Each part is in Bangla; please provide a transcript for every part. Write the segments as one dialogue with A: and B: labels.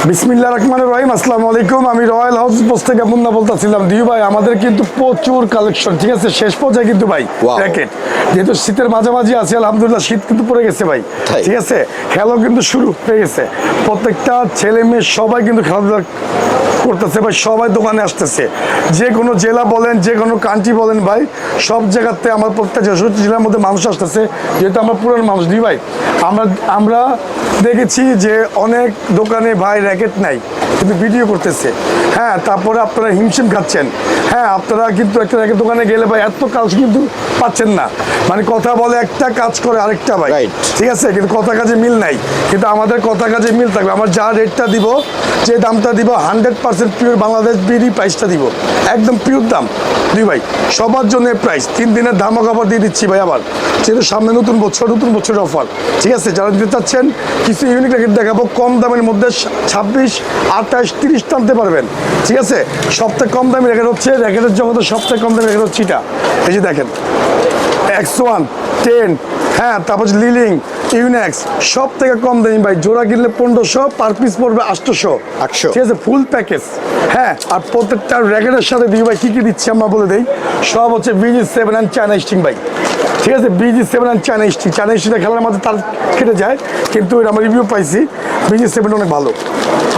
A: বিসমিল্লাহির রহমানির রহিম। আসসালামু আলাইকুম। আমি রয়্যাল হাউস পোস্ট থেকে মুন্না বলতেছিলাম। দিউ ভাই, আমাদের কিন্তু প্রচুর কালেকশন, ঠিক আছে? শেষ পর্যায়ে কিন্তু ভাই র্যাকেট, যেহেতু শীতের মাঝামাঝি আছে, আলহামদুলিল্লাহ শীত কিন্তু পড়ে গেছে ভাই, ঠিক আছে? খেলাও কিন্তু শুরু হয়ে গেছে। প্রত্যেকটা ছেলে মেয়ে সবাই কিন্তু খেলাধুলা করতেছে ভাই, সবাই দোকানে আসতেছে। যে কোনো জেলা বলেন, যে কোনো কান্ট্রি বলেন ভাই, সব জায়গাতে আমার প্রত্যেক জেলার মধ্যে মানুষ আসতেছে, যেহেতু আমরা পুরান মানুষ। দিই ভাই, আমরা দেখেছি যে অনেক দোকানে ভাই র্যাকেট নাই, কিন্তু ভিডিও করতেছে। হ্যাঁ, তারপরে আপনারা হিমশিম খাচ্ছেন। হ্যাঁ, আপনারা কিন্তু একটা র্যাকেট দোকানে গেলে ভাই এত কাজ কিন্তু পাচ্ছেন না। মানে কথা বলে একটা, কাজ করে আরেকটা ভাই, ঠিক আছে? কিন্তু কথা কাজে মিল নাই। কিন্তু আমাদের কথা কাজে মিল থাকবে। আমার যা রেটটা দিব, যে দামটা দিব, 100% পিওর বাংলাদেশ বিডি প্রাইসটা দিব, একদম পিওর দাম। দুই ভাই, সবার জন্য প্রাইস 3 দিনের ধামাক অফার দিয়ে দিচ্ছি ভাই। আবার যেহেতু সামনে নতুন বছরের অফার, ঠিক আছে? যারা দিতে চাচ্ছেন কিছু ইউনিক র্যাকেট দেখাবো কম দামের মধ্যে, 26, 28, 30 টানতে পারবেন, ঠিক আছে? সবথেকে কম দামি র্যাকেট হচ্ছে, র্যাকেটের জগতে সবথেকে কম দামি র্যাকেট হচ্ছে এটা। এই যে দেখেন, X1 10, হ্যাঁ, তারপর লিলিং, ইউনেক্স, সব থেকে কম দামি ভাই। জোড়া কিনলে 1500, পার পিস পড়বে 800, ঠিক আছে? Full package. হ্যাঁ, আর প্রত্যেকটা র্যাকেটের সাথে দিই ভাই কী কী দিচ্ছি আমরা বলে দিই। সব হচ্ছে BG7 অ্যান্ড চায়না স্টিং ভাই, ঠিক আছে? BG7 and China sting. China স্টিংটা খেলার মধ্যে তার কেটে যায়, কিন্তু এটা আমরা রিভিউ পাইছি, BG7 অনেক ভালো,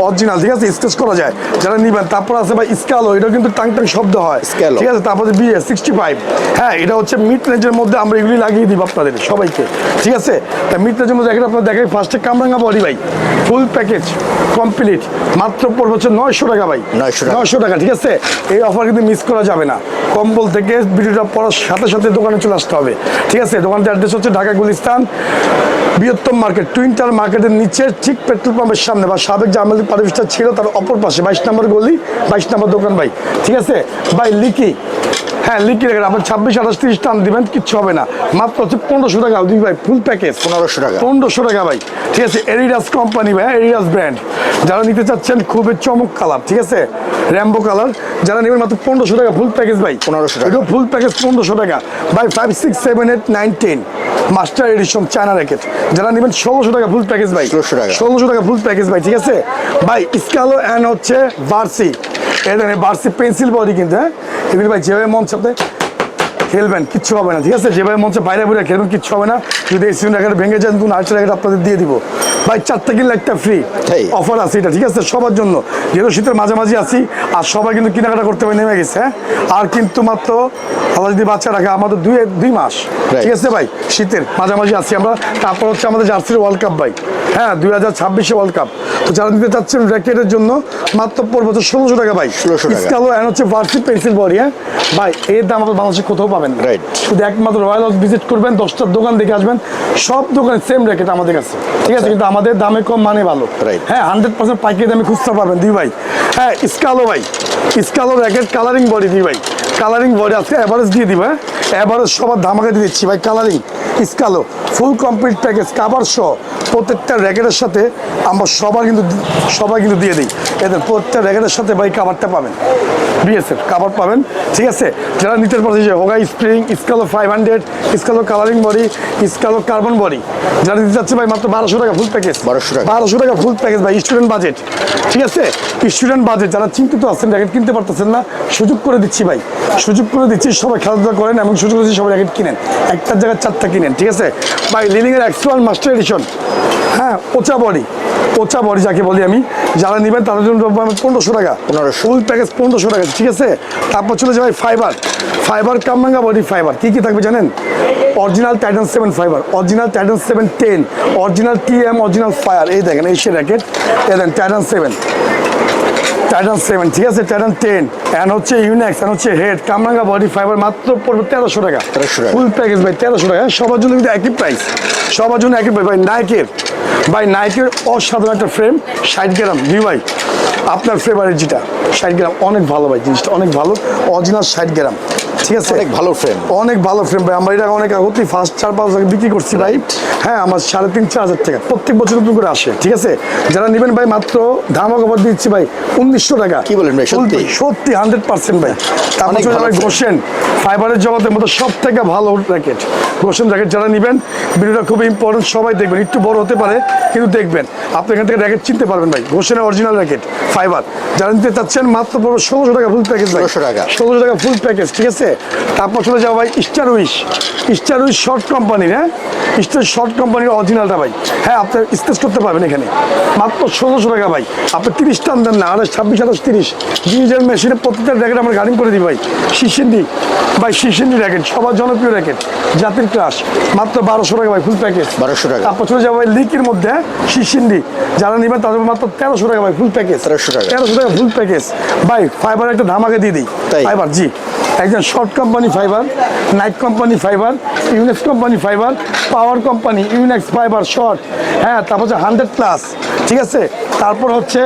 A: অরিজিনাল, ঠিক আছে? স্কেচ করা যায় যারা নিবেন। তারপর আছে ভাই স্কালো, এটা কিন্তু টাং টাং শব্দ হয়, ঠিক আছে? তারপর BS65, হ্যাঁ, এটা হচ্ছে মিড রেঞ্জের মধ্যে, আমরা এগুলি লাগিয়ে দিব আপনাদের সবাইকে, ঠিক আছে? তা মিড রেঞ্জের মধ্যে দেখেন, আপনার দেখেন ফার্স্টে কামরাঙ্গা বডি ভাই, ফুল প্যাকেজ কমপ্লিট, মাত্র পড়বে হচ্ছে 900 টাকা ভাই, 900 টাকা, ঠিক আছে? এই অফার কিন্তু মিস করা যাবে না। কম্বল থেকে ভিডিওটা পড়ার সাথে সাথে দোকানে চলে আসতে হবে, ঠিক আছে? দোকানটার অ্যাড্রেস হচ্ছে ঢাকা গুলিস্তান বৃহত্তম মার্কেট, টুইন্টার মার্কেটের নিচে, ঠিক পেট্রোল পাম্পের সামনে, বা সাবেক যে আমাদের পারিবেশটা ছিল তার অপর পাশে, 22 নম্বর গলি, 22 নম্বর দোকান ভাই, ঠিক আছে? ভাই লিকি, হ্যাঁ, লিখে রাখেন। আপনার 26, 28, 30 টান দিবেন, কিচ্ছু হবে না। মাত্র হচ্ছে 1500 টাকা দুই ভাই, ফুল প্যাকেজ 1500 টাকা ভাই, ঠিক আছে? এডিডাস কোম্পানি ভাই, এডিডাস ব্র্যান্ড। যারা নিতে চাচ্ছেন খুবই চমক কালার, ঠিক আছে? র্যাম্বো কালার, যারা নেবেন মাত্র 1500 টাকা ফুল প্যাকেজ ভাই, 1500 টাকা, এটা ফুল প্যাকেজ 1500 টাকা ভাই। 5, 6, 7, 8, 9, 10 মাস্টার এডিশন চায়না র্যাকেট, যারা নেবেন 1600 টাকা ফুল প্যাকেজ ভাই, 1600 টাকা ফুল প্যাকেজ ভাই, ঠিক আছে ভাই? স্কালো অ্যান্ড হচ্ছে ভার্সি, এটা ভার্সি পেন্সিল বডি, কিন্তু হ্যাঁ, এগুলি ভাই যেভাবে মন সাথে খেলবেন কিচ্ছু হবে না, ঠিক আছে? যেভাবে মঞ্চে বাইরে বাইরে খেলবেন কিচ্ছু হবে না। যদি এই সিজন র্যাকেট ভেঙে যান, তুমি আরেকটা র্যাকেট আপনাদের দিয়ে দিব ভাই। 4টা কিনলে একটা ফ্রি অফার আছে এটা, ঠিক আছে? সবার জন্য, যেহেতু শীতের মাঝামাঝি আছি, আর সবাই কিন্তু কেনাকাটা করতে হবে নেমে গেছে। হ্যাঁ, আর কিন্তু মাত্র আল্লাহ যদি বাচ্চা রাখে আমাদের 2 মাস, ঠিক আছে ভাই? শীতের মাঝামাঝি আছি আমরা। তারপর হচ্ছে আমাদের জার্সির ওয়ার্ল্ড কাপ ভাই, হ্যাঁ, 2026 ওয়ার্ল্ড কাপ। তো যারা নিতে চাচ্ছেন র্যাকেটের জন্য মাত্র পড়বে 1600 টাকা ভাই, 1600 টাকা। স্কালো অ্যান্ড হচ্ছে ভার্সি পেন্সিল বডি, হ্যাঁ ভাই, এর দাম আমাদের বাংলাদেশে কোথাও পাবেন না। শুধু একমাত্র রয়্যাল হাউস ভিজিট করবেন, 10টা দোকান দেখে আসবেন, সব দোকানে সেম র্যাকেট আমাদের কাছে, ঠিক আছে? কিন্তু আমাদের দামে কম, মানে ভালো, হ্যাঁ, 100% পাইকারি দামে খুঁজতে পারবেন দুই ভাই। হ্যাঁ, স্কালো ভাই, স্কালো র্যাকেট কালারিং বডি দুই ভাই, কালারিং বডি আজকে অ্যাভারেজ দিয়ে দিব। হ্যাঁ, অ্যাভারেজ সবার ধামাকা দিয়ে দিচ্ছি ভাই। কালারিং স্কালো ফুল কমপ্লিট প্যাকেজ, কাভার সহ প্রত্যেকটা র্যাকেটের সাথে আমরা সবাই কিন্তু দিয়ে দিই। এদের প্রত্যেকটা র্যাকেটের সাথে ভাই কাভারটা পাবেন, বিএসএফ কাভার পাবেন, ঠিক আছে? যারা নিতে পারছে হোগা স্প্রিং, স্কালো 500, স্কালো কালারিং বডি, স্কালো কার্বন বডি, যারা দিতে যাচ্ছে ভাই মাত্র 1200 টাকা ফুল প্যাকেজ, 1200 টাকা ফুল প্যাকেজ ভাই। স্টুডেন্ট বাজেট, ঠিক আছে? স্টুডেন্ট বাজেট যারা চিন্তিত আছেন, র্যাকেট কিনতে পারতেছেন না, সুযোগ করে দিচ্ছি ভাই, সুযোগ করে দিচ্ছি। সবাই খেলাধুলা করেন এবং সুযোগ দিচ্ছি, সবাই র্যাকেট কিনেন, একটার জায়গায় 4টা কিনেন, ঠিক আছে ভাই? লিলিংয়ের X1 মাস্টার এডিশন, হ্যাঁ, ওচা বডি যাকে বলি আমি, যারা নেবেন তাদের জন্য 1500 টাকা, ফুল প্যাকেজ 1500 টাকা, ঠিক আছে? তারপর চলে যাবে ফাইবার কামরাঙ্গা বডি ফাইবার। কী কী থাকবে জানেন? Original Titan 7 fibre, original Titan 7 10, original TM, original fire. এই দেখেন এই সে র্যাকেট, এই দেখেন টাইটান 7, ঠিক আছে? টাইটান 10 অ্যান্ড হচ্ছে ইউনেক্স অ্যান্ড হচ্ছে হেড কামরাঙ্গা বডি ফাইবার, মাত্র পড়বে 1300 টাকা ফুল প্যাকেজ ভাই, 1300 টাকা। সবার জন্য কিন্তু একই প্রাইস, সবার জন্য একই প্রাইস ভাই। নাইকের অসাধারণ একটা ফ্রেম, 60 গ্রাম দিই ভাই, আপনার ফেভারিট যেটা 60 গ্রাম, অনেক ভালো ভাই, জিনিসটা অনেক ভালো, অরিজিনাল 60 গ্রাম, ঠিক আছে,
B: অনেক ভালো ফ্রেম,
A: অনেক ভালো ফ্রেম ভাই। আমরা এটা অনেক আগতেই ফার্স্ট 4-5 লাখ বিক্রি করছি ভাই। হ্যাঁ, আমার 3,500-4,000 টাকা প্রত্যেক বছর নতুন করে আসে। ঠিক আছে, যারা নেবেন ভাই মাত্র ধামাকা অফার দিচ্ছি ভাই 1900 টাকা।
B: কি বলেন ভাই? সত্যি
A: সত্যি 100% ভাই। তারপর চলে যাবে গোশেন ফাইবারের জগতের মধ্যে সব থেকে ভালো র্যাকেট, গোশেন র্যাকেট। যারা নেবেন ভিডিওটা খুব ইম্পর্টেন্ট, সবাই দেখবেন, একটু বড় হতে পারে কিন্তু দেখবেন, আপনি এখান থেকে র্যাকেট চিনতে পারবেন ভাই। গোশেনের অরিজিনাল র্যাকেট ফাইবার যারা নিতে চাচ্ছেন মাত্র পড়বে 1600 টাকা ফুল প্যাকেজ ভাই। 1600 টাকা ফুল প্যাকেজ। ঠিক আছে, তারপর চলে যাবো ভাই স্টার উইশ শর্ট কোম্পানির। হ্যাঁ, স্টার শর্ট কোম্পানির অরিজিনালটা ভাই। হ্যাঁ, আপনার স্টেজ করতে পারবেন এখানে মাত্র 1600 টাকা ভাই। আপনি 30 টান দেন না, 26, 28, 30 ডিজিটাল মেশিনে প্রত্যেকটা র্যাকেট আমরা গার্ডিং করে দিই ভাই। শিশিন্দি ভাই, শিশিন্দি র্যাকেট সবার জনপ্রিয় র্যাকেট, জাতির ক্লাস, মাত্র 1200 টাকা ভাই ফুল প্যাকেজ।
B: 1200 টাকা।
A: তারপর চলে যাবো ভাই লিকের মধ্যে শিশিন্দি, যারা নেবেন তাদের মাত্র 1300 টাকা ভাই ফুল প্যাকেজ। 1300 টাকা ফুল প্যাকেজ ভাই। ফাইবার একটা ধামাকে দিয়ে দিই ফাইবার, জি একজন short company fibre, night company fibre, Yonex company fibre, পাওয়ার কোম্পানি ইউনেক্স ফাইবার শর্ট। হ্যাঁ, তারপর হচ্ছে 100+, ঠিক আছে। তারপর হচ্ছে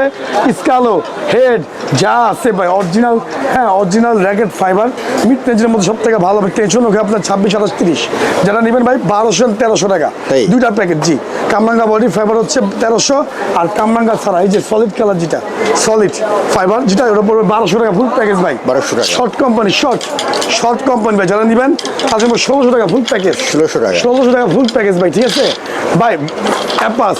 A: স্কালো হেড যা আছে ভাই অরিজিনাল। হ্যাঁ, অরিজিনাল র্যাকেট ফাইবার মিড রেঞ্জের মধ্যে সব থেকে ভালো টেনশন ওকে আপনার 26, 28, 30 যারা নেবেন ভাই 1200-1300 টাকা দুইটা প্যাকেট। জি, কামরাঙ্গা বডি ফাইবার হচ্ছে 1300, আর কামরাঙ্গা ছাড়া এই যে সলিড কালার যেটা সলিড ফাইবার যেটা ওটা পড়বে 1200 টাকা ফুল প্যাকেজ ভাই।
B: 1200 টাকা।
A: শর্ট কোম্পানি শর্ট কোম্পানি ভাই, যারা নেবেন তাদের 1600 টাকা ফুল প্যাকেজ। 1600 টাকা ফুল প্যাকেজ ভাই। ঠিক আছে ভাই, অ্যাপাস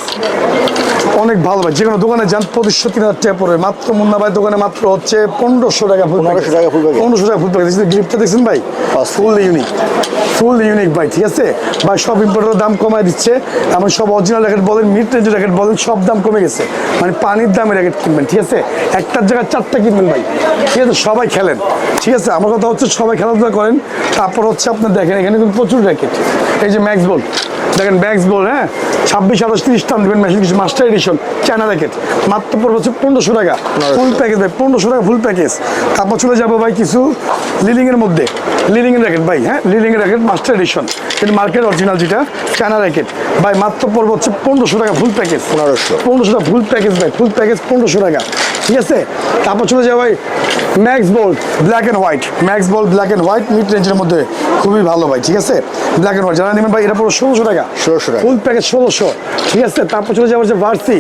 A: অনেক ভালো ভাই, যে কোনো দোকানে যান 2500-3000 টাকা পড়বে, মাত্র মুন্না ভাই দোকানে মাত্র হচ্ছে 1500 টাকা ফুল প্যাকেজ। 1500 টাকা ফুল প্যাকেজ। গ্রিপটা দেখছেন ভাই, ফুল ইউনিক ভাই। ঠিক আছে ভাই, সব ইম্পোর্টারের দাম কমায় দিচ্ছে, এমন সব অরিজিনাল র্যাকেট বলেন, মিড রেঞ্জের র্যাকেট বলেন, সব দাম কমে গেছে। মানে পানির দামে র্যাকেট কিনবেন, ঠিক আছে, একটার জায়গায় 4টা কিনবেন ভাই। ঠিক আছে, সবাই খেলেন, ঠিক আছে, আমার কথা হচ্ছে সবাই খেলাধুলা করেন। তারপর হচ্ছে আপনার দেখেন এখানে কিন্তু প্রচুর র্যাকেট, এই যে ম্যাক্স বল দেখেন, ম্যাক্স বল, হ্যাঁ 26, 28, 30 টান দেবেন মেশিন, কিছু মাস্টার এডিশন চায়না র্যাকেট মাত্র পড়বে হচ্ছে 1500 টাকা ফুল প্যাকেজ ভাই। 1500 টাকা ফুল প্যাকেজ। তারপর চলে যাবো ভাই কিছু লিলিংয়ের মধ্যে, লিলিংয়ের র্যাকেট ভাই। হ্যাঁ, লিলিংয়ের র্যাকেট মাস্টার এডিশন, কিন্তু মার্কেট অরিজিনাল যেটা চায়না র্যাকেট ভাই, মাত্র পড়বে হচ্ছে 1500 টাকা ফুল প্যাকেজ। 1500 টাকা ফুল প্যাকেজ ভাই, ফুল প্যাকেজ 1500 টাকা। ঠিক আছে, তারপর চলে যাবো ভাই Max Bolt black and white, Max Bolt black and white mid রেঞ্জের মধ্যে খুবই ভালো ভাই। ঠিক আছে, ব্ল্যাক অ্যান্ড হোয়াইট যারা নেবেন ভাই এটা পুরো 1600 টাকা ফুল প্যাকেজ 1600। ঠিক আছে, তারপর চলে যাবো হচ্ছে ভার্সি,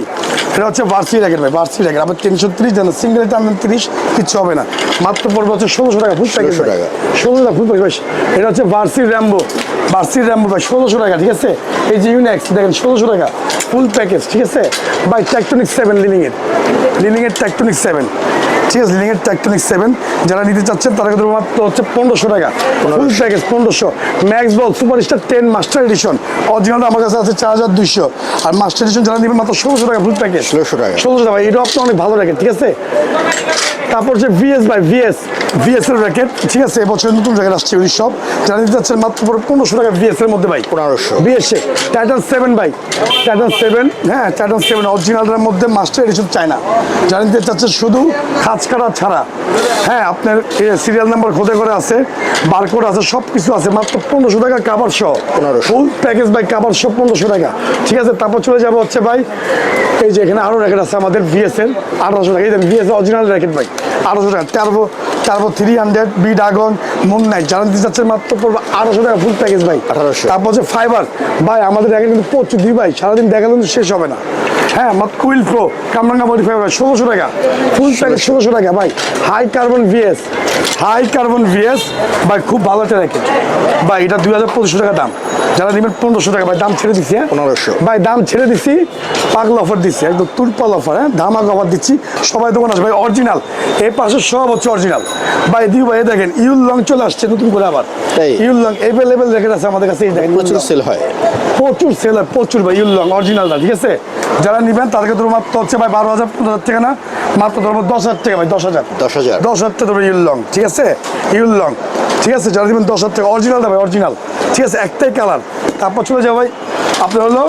A: এটা হচ্ছে ভার্সি র্যাকেট ভাই, ভার্সি র্যাকেট আবার 330 জানেন, সিঙ্গেল টানবেন 30 কিচ্ছু হবে না, মাত্র পড়বে হচ্ছে 1600 টাকা ফুল প্যাকেজ। 1600 টাকা ফুল প্যাকেজ। এটা হচ্ছে ভার্সির র্যাম্বো ভাই 1600 টাকা। ঠিক আছে, এই যে ইউনেক্স দেখেন 1600 টাকা ফুল প্যাকেজ। ঠিক আছে ভাই, টেকটনিক 7 লিলিংয়ের টেকটনিক 7, ঠিক আছে, লিলিংয়ের টেকটনিক 7 যারা নিতে চাচ্ছেন তারা কিন্তু মাত্র হচ্ছে 1500 টাকা ফুল প্যাকেজ 1500। ম্যাক্স বল সুপারস্টার 10 মাস্টার এডিশন অরিজিনালটা আমার কাছে আছে 4200, আর মাস্টার এডিশন যারা নেবেন মাত্র 1600 টাকা ফুল প্যাকেজ। 1600 টাকা এটা আপনার অনেক ভালো র্যাকেট। ঠিক আছে, তারপর হচ্ছে ভিএস ভাই, ভিএস এর র্যাকেট। ঠিক আছে, এবছর নতুন র্যাকেট আসছে ওই সব যারা নিতে চাচ্ছেন মাত্র 1500 টাকা ভিএস এর মধ্যে ভাই। 1500 ভিএস টাইটান 7 ভাই, টাইটান 7, হ্যাঁ টাইটান 7 অরিজিনালের মধ্যে মাস্টার এডিশন চায়না, যারা নিতে চাচ্ছেন শুধু খাঁজ কাটা ছাড়া। হ্যাঁ, আপনার সিরিয়াল নাম্বার খোদে করে আছে, বারকোড আছে, সব কিছু আছে, মাত্র 1500 টাকা কাভার সহ ফুল প্যাকেজ ভাই, কাভার সহ 1500 টাকা। ঠিক আছে, তারপর চলে যাবো হচ্ছে ভাই এই যে এখানে আরো র্যাকেট আছে আমাদের ভিএস এর 1800 টাকা, এই ভিএস অরিজিনাল র্যাকেট ভাই 1800 টাকা। Turbo 300 B dragon moon knight যারা নিতে চাচ্ছেন মাত্র পড়বে 1800 টাকা ফুল প্যাকেজ ভাই 1800। তারপর হচ্ছে ফাইবার ভাই, আমাদের র্যাকেট কিন্তু প্রচুর দিই ভাই, সারাদিন দেখা কিন্তু শেষ হবে না। হ্যাঁ, মাত্র কুইল প্রো কামরাঙ্গা বডি ফাইবার 1600 টাকা ফুল প্যাকেজ 1600 টাকা ভাই। হাই কার্বন ভিএস ভাই, খুব ভালো একটা র্যাকেট ভাই, এটা 2500 টাকা দাম, যারা নেবেন 1500 টাকা ভাই, দাম ছেড়ে দিচ্ছি। হ্যাঁ 1500 ভাই, দাম ছেড়ে দিচ্ছি, পাগল অফার দিচ্ছি, একদম তুলপাল অফার। হ্যাঁ, ধামাক অফার দিচ্ছি, সবাই দোকান আসবে ভাই, অরিজিনাল এই পাশে সব হচ্ছে অরিজিনাল ভাই। দিউ ভাই দেখেন ইউল লং চলে আসছে নতুন করে, আবার ইউল লং এভেলেবেল র্যাকেট আছে আমাদের কাছে, এই দেখেন প্রচুর সেল হয় প্রচুর ভাই ইউল লং অরিজিনালটা। ঠিক আছে, যারা নেবেন তাদেরকে ধরো মাত্র হচ্ছে ভাই 12,000 15,000 টাকা না, মাত্র ধরবো 10,000 টাকা ভাই, 10,000 টাকা ধরবো ইউল লং। ঠিক আছে, ইউল লং, ঠিক আছে, যারা নেবেন 10,000 টাকা অরিজিনালটা ভাই, অরিজিনাল। ঠিক আছে, একটাই কালার। তারপর চলে যাবো ভাই আপনার হলো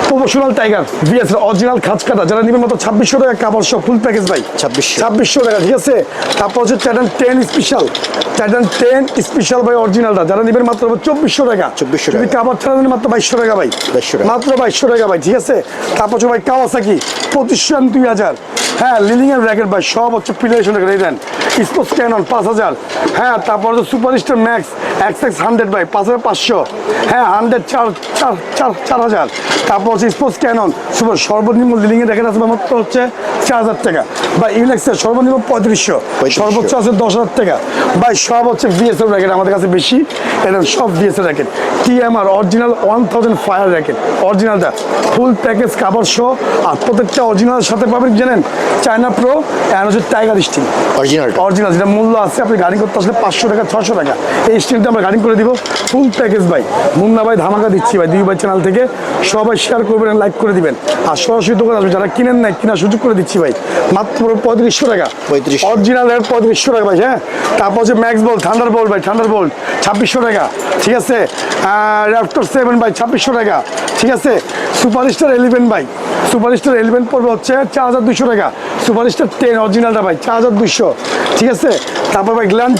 A: প্রফেশনাল টাইগার বিএস অরিজিনাল খাঁচ কাটা, যারা নেবেন মাত্র 2600 টাকা কাপড় সহ ফুল প্যাকেজ ভাই। 2600 টাকা, ঠিক আছে। তারপর হচ্ছে টাইটান 10 স্পেশাল, টাইটান 10 স্পেশাল ভাই অরিজিনালটা, যারা নেবেন মাত্র 2400 টাকা।
B: 2400
A: যদি কাপড় ছাড়া নেন মাত্র 2200 টাকা ভাই, মাত্র 2200 টাকা ভাই, ঠিক আছে। তারপর হচ্ছে ভাই কাওয়াসাকি 2500 2000, হ্যাঁ লিলিং এর র্যাকেট ভাই সব হচ্ছে পিলারেশন রেখে দেন। স্পোর্টস ক্যানন 5000, হ্যাঁ তারপর হচ্ছে সুপারস্টার ম্যাক্স XX 100 ভাই 5500, হ্যাঁ 100 4000। তারপর হচ্ছে স্পোর্টস ক্যানন সুপার সর্বনিম্ন লিলিং এর র্যাকেট আছে মাত্র হচ্ছে 4000 টাকা ভাই। ইউনিক্সের সর্বনিম্ন 3500, সর্বোচ্চ আছে 10000 টাকা ভাই। সব হচ্ছে বিএসএল র্যাকেট আমাদের কাছে বেশি, এটা সব BSL racket. TMR original 1000 fire racket অরিজিনালটা ফুল প্যাকেজ কাপড় সহ, আর প্রত্যেকটা অরিজিনালের সাথে পাবেন জানেন চায়না প্রো আর হচ্ছে টাইগার স্টিল অরিজিনাল, যেটা মূল্য আছে আপনি গাড়ি করতে আসলে 500 টাকা 600 টাকা, এই স্টিলটা আমরা গাড়ি করে দিব ফুল প্যাকেজ ভাই। মুন্না ভাই ধামাকা দিচ্ছি ভাই, দুই ভাই চ্যানেল থেকে সবাই শেয়ার করবেন, লাইক করে দিবেন, আর সরাসরি দোকান আসবে যারা কিনেন নাই কিনা সুযোগ করে দিচ্ছি ভাই, মাত্র 3500 টাকা অরিজিনাল রেট 3500 টাকা ভাই, হ্যাঁ। তারপর হচ্ছে ম্যাক্স বল থান্ডার বোল্ট ভাই, থান্ডার বোল্ট 2600 টাকা, ঠিক আছে। র্যাপটর 7 ভাই 2600 টাকা, ঠিক আছে। সুপারস্টার 11 ভাই, সুপারস্টার 11 পড়বে হচ্ছে 4200 টাকা। সুপারস্টার 10 অরিজিনালটা ভাই 4200, ঠিক আছে। তারপর ভাই গ্ল্যান্ড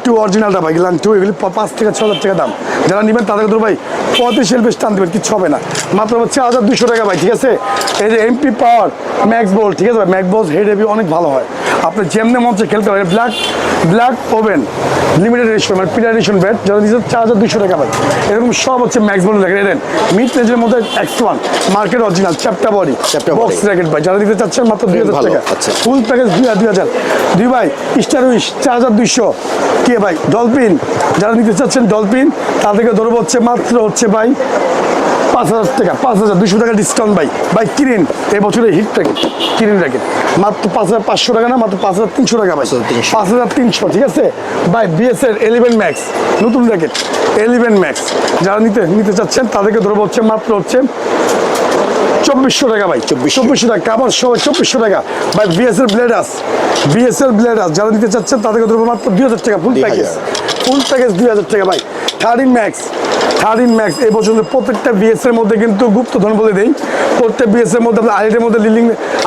A: 2 অরিজিনালটা ভাই, গ্ল্যান্ড 2 এগুলি 5 থেকে 6000 টাকা দাম। যারা নেবেন তাদের ধরো ভাই 35 এলবেস টান দেবেন, কিচ্ছু হবে না, মাত্র 4200 টাকা ভাই, ঠিক আছে। এই যে এমপি পাওয়ার ম্যাক্স বল, ঠিক আছে ভাই, ম্যাক্স বল হেড হেভি অনেক ভালো হয়, আপনি যেমনি মঞ্চে খেলতে পারেন। ব্ল্যাক ওভেন লিমিটেড এডিশন মানে পিলার এডিশন ব্যাট, যারা দিচ্ছে 4200 টাকা ভাই। এরকম সব হচ্ছে ম্যাক্স বল র্যাকেট, এলেন মিড রেঞ্জের মধ্যে X1 মার্কেট অরিজিনাল চ্যাপ্টা বডি বক্স র্যাকেট ভাই, যারা দিতে চাচ্ছেন মাত্র 2000 টাকা ফুল প্যাকেজ 2000। দুই ভাই স্টার উইশ 4200, কে ভাই ডলফিন, যারা নিতে চাচ্ছেন ডলফিন তাদেরকে ধরবো হচ্ছে মাত্র হচ্ছে ভাই 5000 টাকা, 5200 টাকা ডিসকাউন্ট ভাই। কিরিন এই বছরের হিট র্যাকেট, কিরিন র্যাকেট মাত্র 5500 টাকা না, মাত্র 5300 টাকা ভাই, 5300, ঠিক আছে ভাই। বিএসএর 11 ম্যাক্স নতুন র্যাকেট 11 ম্যাক্স, যারা নিতে চাচ্ছেন তাদেরকে ধরবো হচ্ছে মাত্র হচ্ছে 2400 টাকা ভাই, 2400 টাকা কাবার সহ 2400 টাকা ভাই। বিএসএল ব্লেডাস যারা নিতে চাচ্ছেন তাদেরকে ধরবো মাত্র 2000 টাকা ফুল প্যাকেজ 2000 টাকা ভাই। 13 ম্যাক্স এই বছর প্রত্যেকটা বিএসএর মধ্যে কিন্তু গুপ্তধন বলে দেই, প্রত্যেক বিএসএর মধ্যে আইলেটের মধ্যে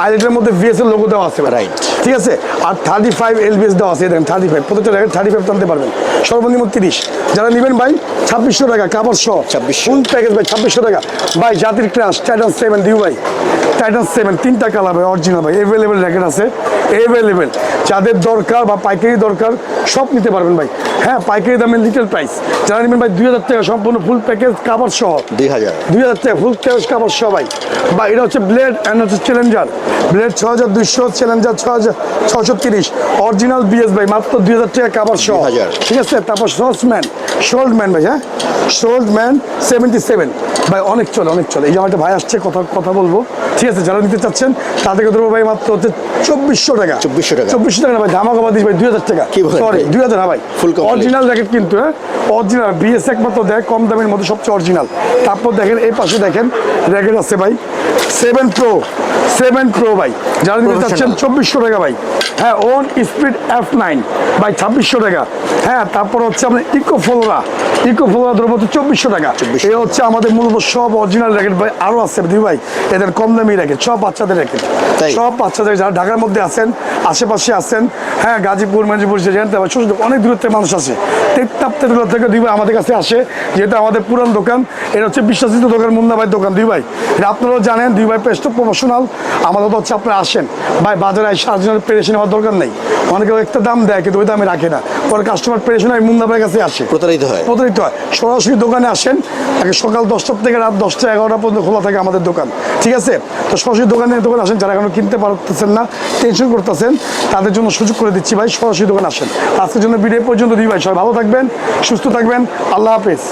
A: আইলেটের মধ্যে বিএসএর লোগো দেওয়া আছে রাইট, ঠিক আছে। আর 35 এলবিএস দেওয়া আছে, দেখেন 35 প্রত্যেকটা র্যাকেট 35 টানতে পারবেন, সর্বনিম্ন 30। যারা নেবেন ভাই 2600 টাকা কাপড় সহ ফুল প্যাকেজ ভাই 2600 টাকা ভাই। জাতির ক্রাশ টাইটান 7 দিউ ভাই, টাইটান 7 3টা কালার ভাই অরিজিনাল ভাই, এভেলেবেল র্যাকেট আছে, এভেলেবেল যাদের দরকার বা পাইকারি দরকার সব নিতে পারবেন ভাই, হ্যাঁ পাইকারি দামে লিটল প্রাইস। যারা নেবেন ভাই 2000 টাকা সম্পূর্ণ ফুল প্যাকেজ কাপড় সহ, 2000 টাকা ফুল প্যাকেজ কাপড় সহ ভাই। বা এটা হচ্ছে ব্লেড অ্যান্ড হচ্ছে Challenger, blade 6200, Challenger 6630 original BS ভাই, মাত্র 2000 টাকা কাপড় সহ, ঠিক আছে। তারপর শোল্ডম্যান ভাই, হ্যাঁ শোল্ডম্যান 77 ভাই, অনেক চলে। এই যে একটা ভাই আসছে কথা বলবো, ঠিক আছে। যারা নিতে চাচ্ছেন তাদেরকে ধরবো ভাই মাত্র হচ্ছে 2400 টাকা, 2400 টাকা ভাই, ধামাকা দিস ভাই 2000 টাকা, সরি 2000 ভাই অরিজিনাল র্যাকেট কিন্তু, হ্যাঁ অরিজিনাল বিএস একমাত্র দেয় কম দামের মধ্যে সবচেয়ে অরিজিনাল। তারপর দেখেন এই পাশে দেখেন র্যাকেট আছে ভাই 7 প্রো ভাই, যারা নিতে চাচ্ছেন 2400 টাকা ভাই, হ্যাঁ ওন স্পিড F9 ভাই 2600 টাকা, হ্যাঁ। তারপর হচ্ছে আপনার ইকো ফ্লোরা ধরবো 2400 টাকা। এই হচ্ছে আমাদের মূলত সব অরিজিনাল র্যাকেট ভাই, আরো আছে দুই ভাই এদের কম দামি র্যাকেট, সব বাচ্চাদের র্যাকেট, সব বাচ্চাদের যারা ঢাকার মধ্যে আছেন আশেপাশে আছেন, হ্যাঁ গাজীপুর মাজিপুর যে জানতে হবে অনেক দূরের থেকে মানুষ আছে, তেত্তাপ্তের থেকে দুই ভাই আমাদের কাছে আসে, যেহেতু আমাদের পুরান দোকান, এটা হচ্ছে বিশ্বাসিত দোকান, মুন্না ভাই দোকান দুই ভাই, এটা আপনারাও জানেন। দুই ভাই পেস্ট প্রফেশনাল, আমাদের হচ্ছে আপনারা আসেন ভাই বাজারে এসে অরিজিনাল পেরেশন হওয়ার দরকার নেই, অনেকে একটা দাম দেয় কিন্তু ওই দামে রাখে না, পরে কাস্টমার পেরেশন হয় মুন্না ভাইয়ের কাছে আসে, প্রতারিত হয়। সরাসরি দোকানে আসেন, সকাল 10টা থেকে রাত 10টা 11টা পর্যন্ত খোলা থাকে আমাদের দোকান, ঠিক আছে। তো সরাসরি দোকানে আসেন, যারা এখনো কিনতে পারতেছেন না, টেনশন করতেছেন, তাদের জন্য সুযোগ করে দিচ্ছি ভাই, সরাসরি দোকানে আসেন। আজকের জন্য ভিডিও পর্যন্ত দিই ভাই, সবাই ভালো থাকবেন, সুস্থ থাকবেন, আল্লাহ হাফেজ।